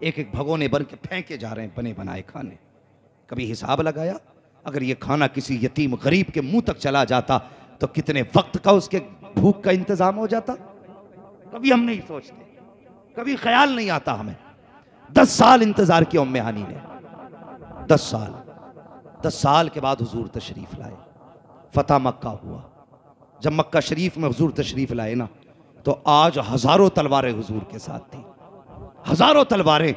एक एक भगोने भर के फेंके जा रहे हैं बने बनाए खाने। कभी हिसाब लगाया अगर ये खाना किसी यतीम गरीब के मुंह तक चला जाता तो कितने वक्त का उसके भूख का इंतजाम हो जाता? कभी हम नहीं सोचते, कभी ख्याल नहीं आता हमें। 10 साल इंतजार किया उम्मे हानी ने, 10 साल के बाद हुजूर तशरीफ लाए। फतह मक्का हुआ। जब मक्का शरीफ में हुजूर तशरीफ लाए ना, तो आज हजारों तलवारें हुजूर के साथ थी, हजारों तलवारें।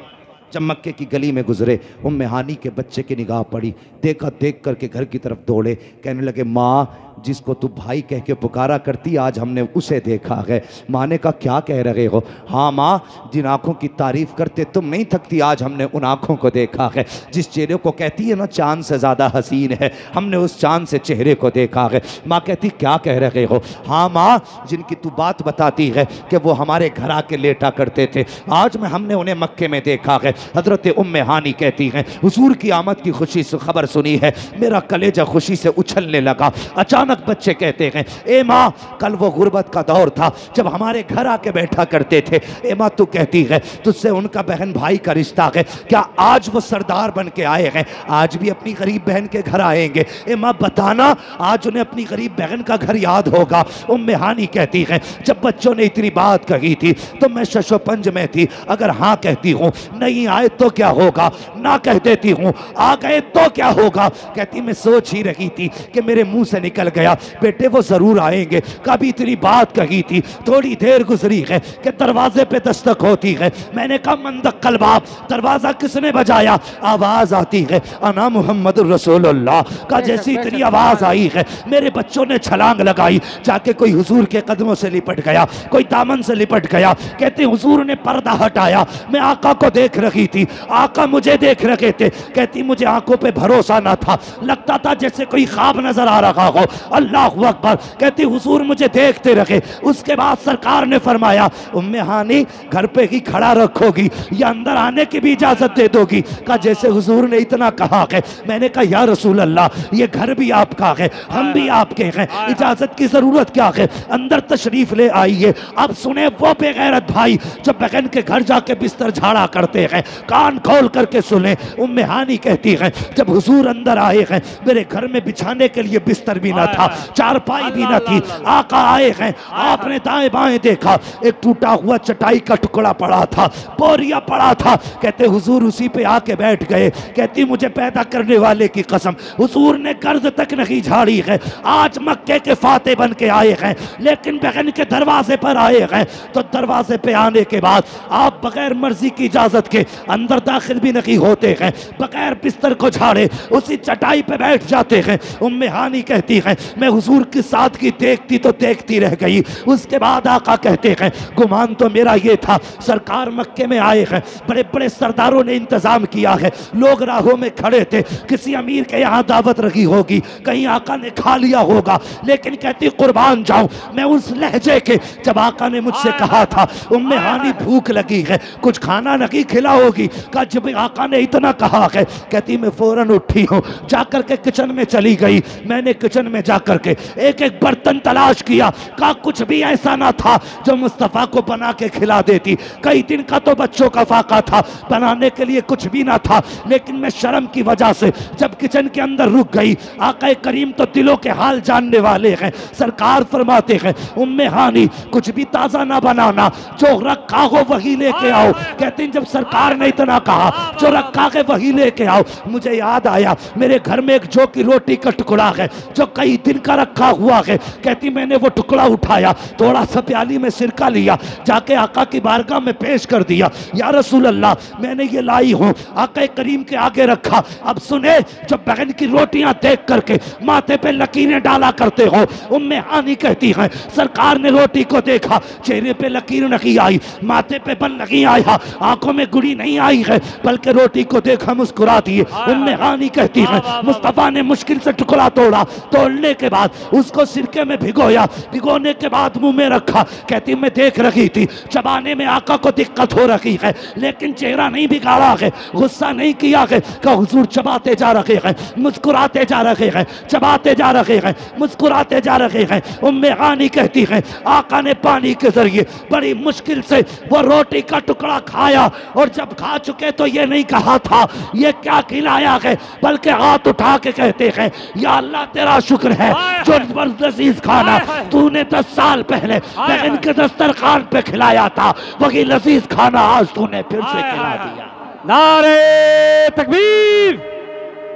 जब मक्के की गली में गुजरे, उम्मे हानी के बच्चे की निगाह पड़ी, देखा, देख करके घर की तरफ दौड़े, कहने लगे माँ जिसको तू भाई कह के पुकारा करती आज हमने उसे देखा है। माँ ने कहा क्या कह रहे हो? हाँ माँ, जिन आंखों की तारीफ करते तुम नहीं थकती आज हमने उन आंखों को देखा है। जिस चेहरे को कहती है ना चांद से ज़्यादा हसीन है, हमने उस चांद से चेहरे को देखा है। माँ कहती क्या कह रहे हो? हाँ माँ, जिनकी तू बात बताती है कि वो हमारे घर आके लेटा करते थे, आज में हमने उन्हें मक्के में देखा है। हजरत उम्मे हानी कहती हैं हुजूर की आमद की खुशी से खबर सुनी है, मेरा कलेजा खुशी से उछलने लगा। अचानक बच्चे कहते हैं ए माँ, कल वो गुर्बत का दौर था जब हमारे घर आके बैठा करते थे। ए माँ, तू कहती है तुझसे उनका बहन भाई का रिश्ता है, क्या आज वो सरदार बन के आए हैं? आज भी अपनी गरीब बहन के घर आएंगे? ए माँ बताना, आज उन्हें अपनी गरीब बहन का घर याद होगा? उम्मे हानी कहती है जब बच्चों ने इतनी बात कही थी तो मैं शशोपंज में थी। अगर हाँ कहती हूँ, नहीं आए तो क्या होगा? ना कह देती हूँ, आ गए तो क्या होगा? कहती मैं सोच ही रही थी कि मेरे मुंह से निकल गया बेटे वो जरूर आएंगे। कभी इतनी बात कही थी, थोड़ी देर गुजरी है कि दरवाजे पे दस्तक होती है। मैंने कहा मंदक कलबाब, दरवाजा किसने बजाया? आवाज आती है अना मोहम्मद रसूलुल्लाह का। जैसी इतनी आवाज आई है मेरे बच्चों ने छलांग लगाई, जाके कोई हुजूर के कदमों से लिपट गया, कोई दामन से लिपट गया। कहते हुजूर ने पर्दा हटाया, मैं आका को देख रही थी, आका मुझे देख रहे थे। कहती मुझे आंखों पे भरोसा ना था, लगता था जैसे कोई ख्वाब नजर आ रहा हो। अल्लाह अकबर। कहती हुजूर मुझे देखते रहे। उसके बाद सरकार ने फरमाया उम्मे हानी घर पे ही खड़ा रखोगी या अंदर आने की भी इजाजत दे दोगी? कहा जैसे हुजूर ने इतना कहा है। मैंने कहा या रसूल अल्लाह, ये घर भी आपका है, हम भी आपके हैं, इजाजत की जरूरत क्या है? अंदर तशरीफ ले आइए। अब सुने वो बेगैरत भाई जो बहन के घर जाके बिस्तर झाड़ा करते हैं, कान खोल करके सुने। उम्मे हानी कहती है जब हुजूर अंदर आए हैं मेरे घर में बिछाने के लिए बिस्तर भी ना था, चारपाई भी न थी। आका आए हैं, आपने दाएं बाएं देखा, एक टूटा हुआ चटाई का टुकड़ा पड़ा था, बोरिया पड़ा था। कहते हुजूर उसी पे आके बैठ गए। कहती मुझे पैदा करने वाले की कसम, हुजूर ने गर्द तक नहीं झाड़ी है। आज मक्के के फाते बन के आए हैं, लेकिन बहन के दरवाजे पर आए हैं तो दरवाजे पे आने के बाद आप बगैर मर्जी की इजाजत के अंदर दाखिल भी नहीं होते हैं, बगैर बिस्तर को झाड़े उसी चटाई पे बैठ जाते हैं। उम्मे हानी कहती है मैं हुजूर की सादगी देखती तो देखती रह गई। उसके बाद आका कहते हैं गुमान तो मेरा ये था सरकार मक्के में आए हैं, बड़े बड़े सरदारों ने इंतजाम किया है, लोग राहों में खड़े थे, किसी अमीर के यहाँ दावत रखी होगी, कहीं आका ने खा लिया होगा। लेकिन कहती कुर्बान जाऊं मैं उस लहजे के जब आका ने मुझसे कहा था उम्मे हानी भूख लगी है, कुछ खाना नहीं खिला होगी। कहा जब आका ने इतना कहा है, कहती मैं फौरन उठी हूँ, जाकर के किचन में चली गई। मैंने किचन में जाकर के एक एक बर्तन तलाश किया, कहा कुछ भी ऐसा ना था जो मुस्तफा को बना के खिला देती। कई दिन का तो बच्चों का फाका था, बनाने के लिए कुछ भी ना था। लेकिन मैं शर्म की वजह से जब किचन के अंदर रुक गई, आका करीम तो दिलों के हाल जानने वाले हैं, सरकार फरमाते हैं उम्मे हानी कुछ भी ताजा ना बनाना, जो रखा हो वही लेके आओ। कहते हैं जब सरकार ने इतना कहा जो रखा है वही लेके आओ, मुझे याद आया मेरे घर में एक जौ की रोटी का टुकड़ा है जो कई दिन का रखा हुआ है। कहती मैंने वो टुकड़ा उठाया, थोड़ा सा प्याली में सिरका लिया, जाके आका की बारगाह में पेश कर दिया। या रसूल अल्लाह मैंने ये लाई हूँ, आका करीम के आगे रखा। अब सुने जब बहन की रोटियां देख करके माथे पे लकीरें डाला करते हो, उम्मे हानी कहती हैं सरकार ने रोटी को देखा, चेहरे पे लकीर नहीं आई, माथे पे बल नहीं आया, आंखों में गुड़ी नहीं आई है, बल्कि रोटी को देखा मुस्कुरा दिए। उम्मे हानी कहती हैं मुस्तफा ने मुश्किल से टुकड़ा तोड़ा, तोड़ने उतारने के बाद उसको सिरके में भिगोया, भिगोने के बाद मुंह में रखा। कहती मैं देख रही थी चबाने में आका को दिक्कत हो रही है, लेकिन चेहरा नहीं बिगाड़ा है, गुस्सा नहीं किया है। कि हुजूर चबाते जा रहे हैं, मुस्कुराते जा रहे हैं, चबाते जा रहे हैं, मुस्कुराते जा रहे हैं। उम्मे हानी कहती है आका ने पानी के जरिए बड़ी मुश्किल से वो रोटी का टुकड़ा खाया, और जब खा चुके तो ये नहीं कहा था ये क्या खिलाया है, बल्कि हाथ उठा के कहते हैं या अल्लाह तेरा शुक्र है जो लजीज खाना तूने 10 साल पहले बहन के दस्तरखान पे खिलाया था, वही लजीज खाना आज तूने फिर से खिला दिया। नारे तकबीर,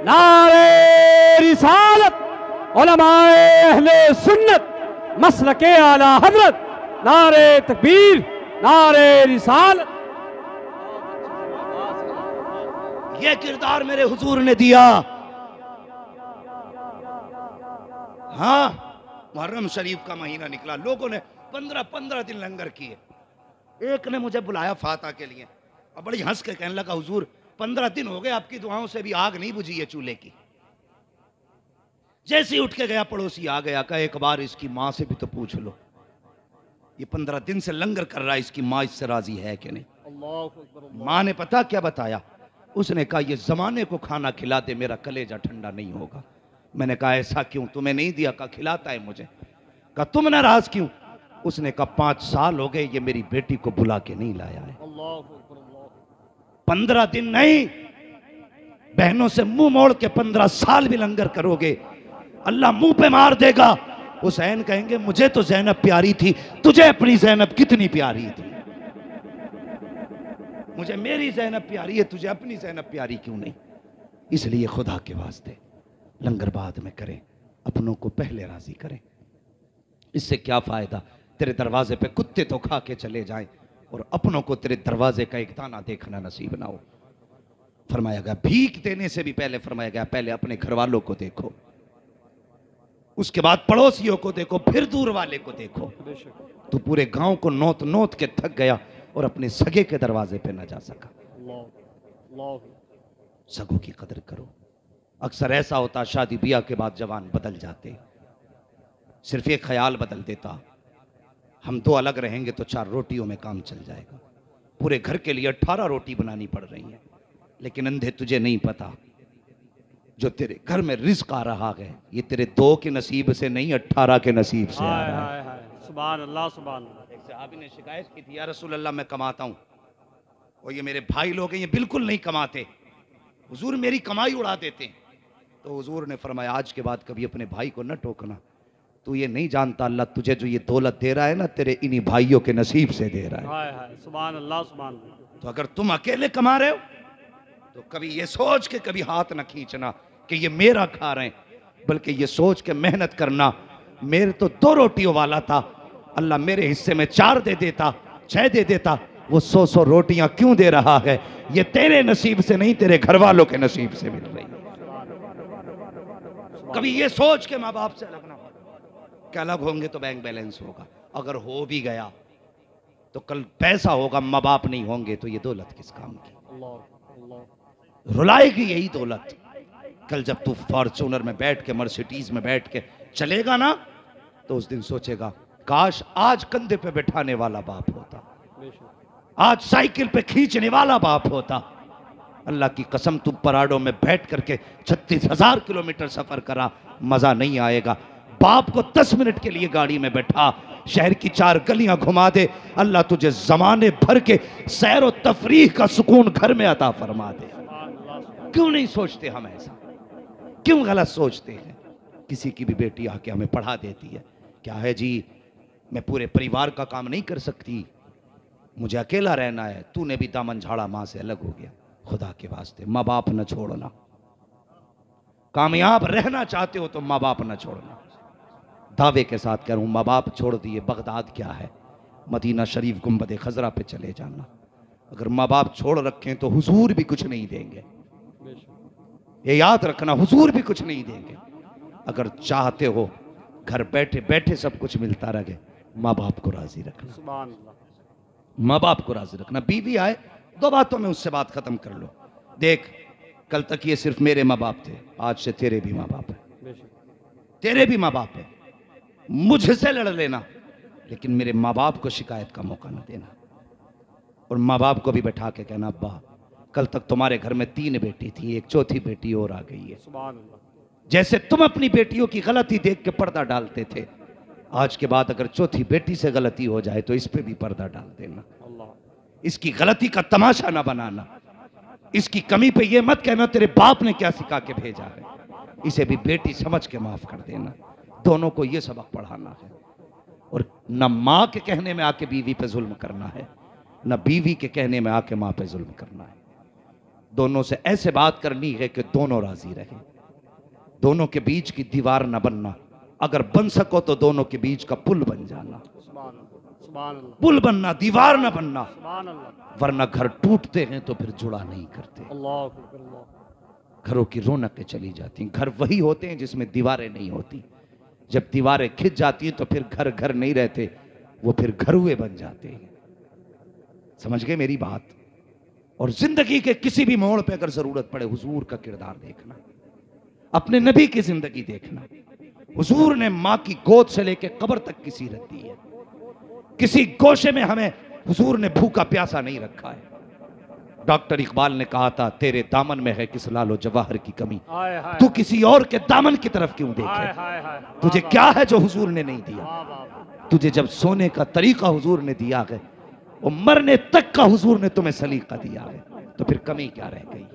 नारे रिसालत, उलमाए अहले सुन्नत, मसलके आला हजरत, नारे तकबीर, नारे रिसालत। ये किरदार मेरे हुजूर ने दिया। हाँ, मुहर्रम शरीफ का महीना निकला, लोगों ने 15-15 दिन लंगर किए। एक ने मुझे बुलाया फाता के लिए और बड़ी हंस के कहने लगा हुजूर 15 दिन हो गए आपकी दुआओं से भी आग नहीं बुझी है चूल्हे की। जैसे ही उठ के गया पड़ोसी आ गया, कहा एक बार इसकी माँ से भी तो पूछ लो, ये 15 दिन से लंगर कर रहा है, इसकी माँ इससे राजी है कि नहीं। माँ ने पता क्या बताया, उसने कहा ये जमाने को खाना खिला दे, मेरा कलेजा ठंडा नहीं होगा। मैंने कहा ऐसा क्यों, तुम्हें नहीं दिया? कहा खिलाता है मुझे। कहा तुम नाराज क्यों? उसने कहा 5 साल हो गए ये मेरी बेटी को बुला के नहीं लाया है। 15 दिन नहीं, बहनों से मुंह मोड़ के 15 साल भी लंगर करोगे अल्लाह मुंह पे मार देगा। हुसैन कहेंगे मुझे तो ज़ैनब प्यारी थी, तुझे अपनी ज़ैनब कितनी प्यारी थी? मुझे मेरी ज़ैनब प्यारी है, तुझे अपनी ज़ैनब प्यारी क्यों नहीं? इसलिए खुदा के वास्ते लंगर बाद में करें, अपनों को पहले राजी करें। इससे क्या फायदा, तेरे दरवाजे पे कुत्ते तो खा के चले जाएं और अपनों को तेरे दरवाजे का एक दाना देखना नसीब ना हो। फरमाया गया भीख देने से भी पहले फरमाया गया पहले अपने घर वालों को देखो, उसके बाद पड़ोसियों को देखो, फिर दूर वाले को देखो। तो पूरे गांव को नोत नोत के थक गया और अपने सगे के दरवाजे पे ना जा सका। सगों की कदर करो। अक्सर ऐसा होता शादी ब्याह के बाद जवान बदल जाते, सिर्फ एक ख्याल बदल देता, हम 2 अलग रहेंगे तो 4 रोटियों में काम चल जाएगा। पूरे घर के लिए 18 रोटी बनानी पड़ रही है। लेकिन अंधे तुझे नहीं पता जो तेरे घर में रिस्क आ रहा है ये तेरे 2 के नसीब से नहीं 18 के नसीब से आ रहा है। सुभान अल्लाह, सुभान अल्लाह। एक सहाबी ने शिकायत की थी, या रसूल अल्लाह मैं कमाता हूँ और ये मेरे भाई लोग हैं ये बिल्कुल नहीं कमाते, हुजूर मेरी कमाई उड़ा देते हैं। तो हुजूर ने फरमाया आज के बाद कभी अपने भाई को न टोकना, तू ये नहीं जानता अल्लाह तुझे जो ये दौलत दे रहा है ना तेरे इन्हीं भाइयों के नसीब से दे रहा है। सुभान अल्लाह, सुभान अल्लाह। तो अगर तुम अकेले कमा रहे हो तो कभी ये सोच के कभी हाथ ना खींचना कि ये मेरा खा रहे हैं, बल्कि ये सोच के मेहनत करना मेरे तो 2 रोटियों वाला था, अल्लाह मेरे हिस्से में 4 दे देता, 6 दे देता, वो 100-100 रोटियां क्यों दे रहा है? ये तेरे नसीब से नहीं तेरे घर वालों के नसीब से मिल रही है। कभी ये सोच के माँ बाप से अलग ना हो कि अलग होंगे तो बैंक बैलेंस होगा, अगर हो भी गया तो कल पैसा होगा, माँ बाप नहीं होंगे तो ये दौलत किस काम की? रुलाएगी यही दौलत। कल जब तू फॉर्च्यूनर में बैठ के मर्सिडीज में बैठ के चलेगा ना तो उस दिन सोचेगा काश आज कंधे पे बैठाने वाला बाप होता, आज साइकिल पे खींचने वाला बाप होता। अल्लाह की कसम तू पराडों में बैठ करके 36,000 किलोमीटर सफर करा, मजा नहीं आएगा। बाप को 10 मिनट के लिए गाड़ी में बैठा, शहर की 4 गलियां घुमा दे, अल्लाह तुझे जमाने भर के सैर और तफरीह का सुकून घर में अता फरमा दे। क्यों नहीं सोचते हम ऐसा? क्यों गलत सोचते हैं? किसी की भी बेटी आके हमें पढ़ा देती है, क्या है जी मैं पूरे परिवार का काम नहीं कर सकती, मुझे अकेला रहना है। तूने भी दामन झाड़ा माँ से अलग हो गया। खुदा के वास्ते माँ बाप न छोड़ना, कामयाब रहना चाहते हो तो माँ बाप न छोड़ना। दावे के साथ कह रहा हूं माँ बाप छोड़ दिए, बगदाद क्या है, मदीना शरीफ गुंबद खजरा पे चले जाना। अगर माँ बाप छोड़ रखें तो हुजूर भी कुछ नहीं देंगे, ये याद रखना, हुजूर भी कुछ नहीं देंगे। अगर चाहते हो घर बैठे बैठे सब कुछ मिलता रहे, माँ बाप को राजी रखना, माँ बाप को राजी रखना। बीवी आए 2 बातों में उससे बात खत्म कर लो, देख कल तक ये सिर्फ मेरे माँ बाप थे, आज से तेरे भी माँ बाप है। तेरे भी माँ बाप है, मुझसे लड़ लेना, लेकिन मेरे माँ बाप को शिकायत का मौका न देना। और माँ बाप को भी बैठा के कहना, अब्बा कल तक तुम्हारे घर में 3 बेटी थी, एक चौथी बेटी और आ गई है। सुभान अल्लाह। जैसे तुम अपनी बेटियों की गलती देख के पर्दा डालते थे, आज के बाद अगर चौथी बेटी से गलती हो जाए तो इस पे भी पर्दा डाल देना। अल्लाह। इसकी गलती का तमाशा ना बनाना, इसकी कमी पे ये मत कहना तेरे बाप ने क्या सिखा के भेजा है, इसे भी बेटी समझ के माफ कर देना। दोनों को ये सबक पढ़ाना है। और न माँ के कहने में आके बीवी पे जुल्म करना है, न बीवी के कहने में आके माँ पे जुल्म करना है। दोनों से ऐसे बात करनी है कि दोनों राजी रहे, दोनों के बीच की दीवार न बनना, अगर बन सको तो दोनों के बीच का पुल बन जाना। सुभान अल्लाह। सुभान अल्लाह। पुल बनना, दीवार न बनना, सुभान अल्लाह। वरना घर टूटते हैं तो फिर जुड़ा नहीं करते। अल्लाह अकबर, अल्लाह। घरों की रौनकें चली जाती हैं। घर वही होते हैं जिसमें दीवारें नहीं होती। जब दीवारें खिंच जाती हैं तो फिर घर घर नहीं रहते, वो फिर घरुए बन जाते हैं। समझ गए मेरी बात? और जिंदगी के किसी भी मोड़ पे अगर जरूरत पड़े, हुजूर का किरदार देखना, अपने नबी की जिंदगी देखना। हुजूर ने माँ की गोद से लेके कब्र तक की सीरत दी है। किसी गोशे में हमें हुजूर ने भूखा प्यासा नहीं रखा है। डॉक्टर इकबाल ने कहा था, तेरे दामन में है किस लालो जवाहर की कमी, हाय हाय। तू किसी और के दामन की तरफ क्यों हाय देखे? हाय हाय। तुझे क्या है जो हुजूर ने नहीं दिया? वाह वाह। तुझे जब सोने का तरीका हुजूर ने दिया है, और मरने तक का हुजूर ने तुम्हें सलीका दिया है, तो फिर कमी क्या रह गई?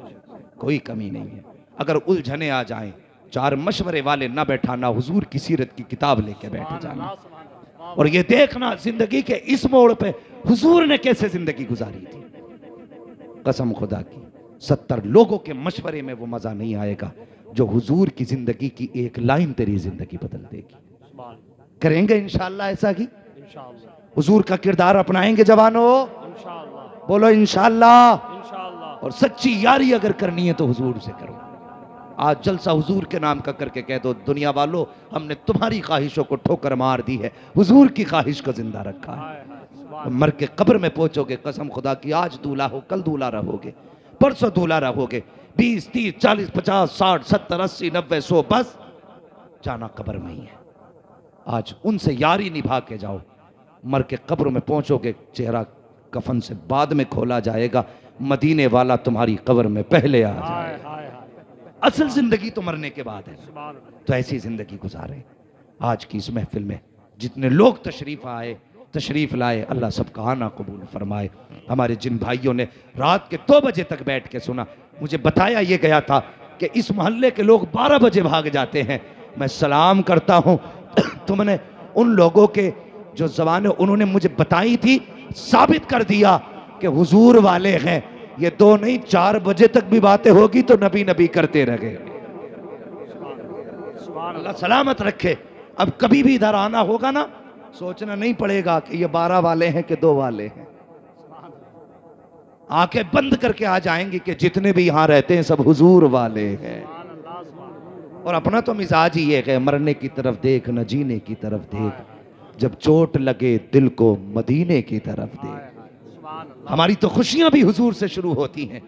कोई कमी नहीं है। अगर उलझने आ जाएं, 4 मशवरे वाले ना बैठाना, हुजूर की सीरत की किताब लेके बैठ जाना और ये देखना जिंदगी के इस मोड़ पे हुजूर ने कैसे जिंदगी गुजारी थी। कसम खुदा की, 70 लोगों के मशवरे में वो मजा नहीं आएगा जो हुजूर की जिंदगी की एक लाइन तेरी जिंदगी बदल देगी। करेंगे इंशाअल्लाह ऐसा ही? इंशाअल्लाह। हुजूर का किरदार अपनाएंगे जवानों? इंशाअल्लाह। बोलो इंशाअल्लाह। इंशाअल्लाह। और सच्ची यारी अगर करनी है तो हुजूर से करो। आज जलसा हुजूर के नाम का करके कह दो, दुनिया वालों हमने तुम्हारी ख्वाहिशों को ठोकर मार दी है, हुजूर की ख्वाहिश को जिंदा रखा है। हाय हाय। सुभान। मर के कब्र में पहुंचोगे, कसम खुदा की, आज दूल्हा हो कल दूल्हा रहोगे, परसों दूल्हा रहोगे, 20 30 40 50 60 70 80 90 100, बस जाना कब्र में ही है। आज उनसे यारी निभा के जाओ। मर के कब्र में पहुंचोगे, चेहरा कफन से बाद में खोला जाएगा, मदीने वाला तुम्हारी कब्र में पहले आ हाय जाएगा। हाय हाय। असल जिंदगी तो मरने के बाद है। सुभान अल्लाह। तो ऐसी जिंदगी गुजारें। आज की इस महफिल में जितने लोग तशरीफ लाए, अल्लाह सबका आना कबूल फरमाए। हमारे जिन भाइयों ने रात के 2 बजे तक बैठ के सुना, मुझे बताया ये गया था कि इस मोहल्ले के लोग 12 बजे भाग जाते हैं। मैं सलाम करता हूँ तुमने उन लोगों के जो ज़बानें उन्होंने मुझे बताई थी, साबित कर दिया कि हुजूर वाले हैं। ये 2 नहीं 4 बजे तक भी बातें होगी तो नबी नबी करते रहे। अल्लाह सलामत रखे। अब कभी भी इधर आना होगा ना, सोचना नहीं पड़ेगा कि ये 12 वाले हैं कि 2 वाले हैं। आंखें बंद करके आ जाएंगे कि जितने भी यहाँ रहते हैं सब हुजूर वाले हैं। और अपना तो मिजाज ही ये है, मरने की तरफ देख न जीने की तरफ देख, जब चोट लगे दिल को मदीने की तरफ देख। हमारी तो खुशियां भी हुजूर से शुरू होती हैं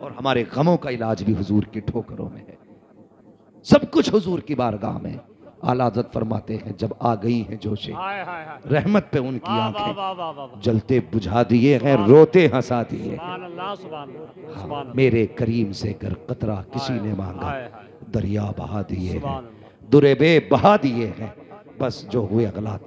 और हमारे गमों का इलाज भी हुजूर की ठोकरों में है। सब कुछ हुजूर की बारगाह में। आला हज़रत फरमाते हैं, जब आ गई हैं जोशे रहमत पे उनकी आंखें, जलते बुझा दिए हैं, रोते हंसा दिए। हाँ, मेरे करीम से कर कतरा किसी ने मांगा, दरिया बहा दिए हैं, दुरेबे बहा दिए हैं, बस जो हुए अगला।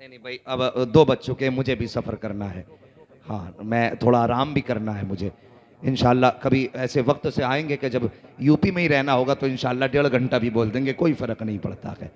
नहीं भाई, अब 2 बज चुके, मुझे भी सफर करना है। हाँ, मैं थोड़ा आराम भी करना है मुझे। इंशाल्लाह कभी ऐसे वक्त से आएंगे कि जब यूपी में ही रहना होगा तो इंशाल्लाह 1.5 घंटा भी बोल देंगे, कोई फ़र्क नहीं पड़ता है।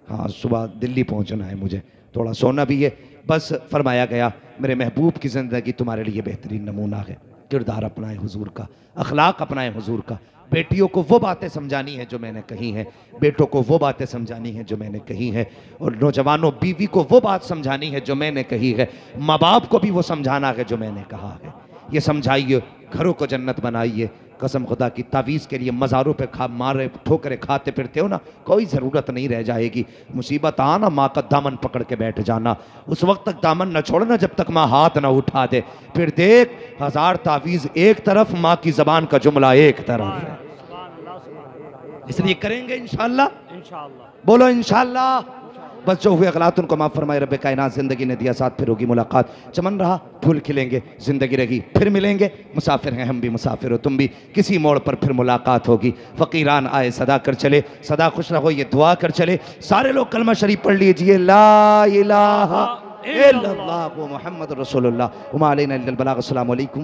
हाँ, सुबह दिल्ली पहुंचना है मुझे, थोड़ा सोना भी है। बस फरमाया गया, मेरे महबूब की ज़िंदगी तुम्हारे लिए बेहतरीन नमूना है। किरदार अपनाएं हुजूर का, अखलाक अपनाएं हुजूर का। बेटियों को वो बातें समझानी है जो मैंने कही हैं, बेटों को वो बातें समझानी है जो मैंने कही है, और नौजवानों बीवी को वो बात समझानी है जो मैंने कही है, माँ बाप को भी वो समझाना है जो मैंने कहा है। ये समझाइए, घरों को जन्नत बनाइए, कसम खुदा की तावीज़ के लिए मज़ारों पे मारे ठोकरे खाते फिरते हो ना, कोई ज़रूरत नहीं रह जाएगी। मुसीबत आना माँ का दामन पकड़ के बैठ जाना, उस वक्त तक दामन न छोड़ना जब तक माँ हाथ ना उठा दे। फिर देख 1000 तावीज़ एक तरफ, माँ की ज़बान का जुमला एक तरफ है। इसलिए करेंगे इंशाअल्लाह, इंशाअल्लाह। बोलो इंशाअल्लाह। बस जो हुए गलत उनको माफ़ फरमाए रब कायनात। ज़िंदगी ने दिया साथ, फिर होगी मुलाकात। चमन रहा फूल खिलेंगे, ज़िंदगी रहेगी फिर मिलेंगे। मुसाफिर हैं हम भी, मुसाफिर हो तुम भी, किसी मोड़ पर फिर मुलाकात होगी। फ़कीरान आए सदा कर चले, सदा खुश रहो ये दुआ कर चले। सारे लोग कलमा शरीफ पढ़ लीजिए, ला इलाहा इल्लल्लाह मुहम्मद रसूलुल्लाह व मा अलैना इल्लल बलाग। अस्सलामु अलैकुम।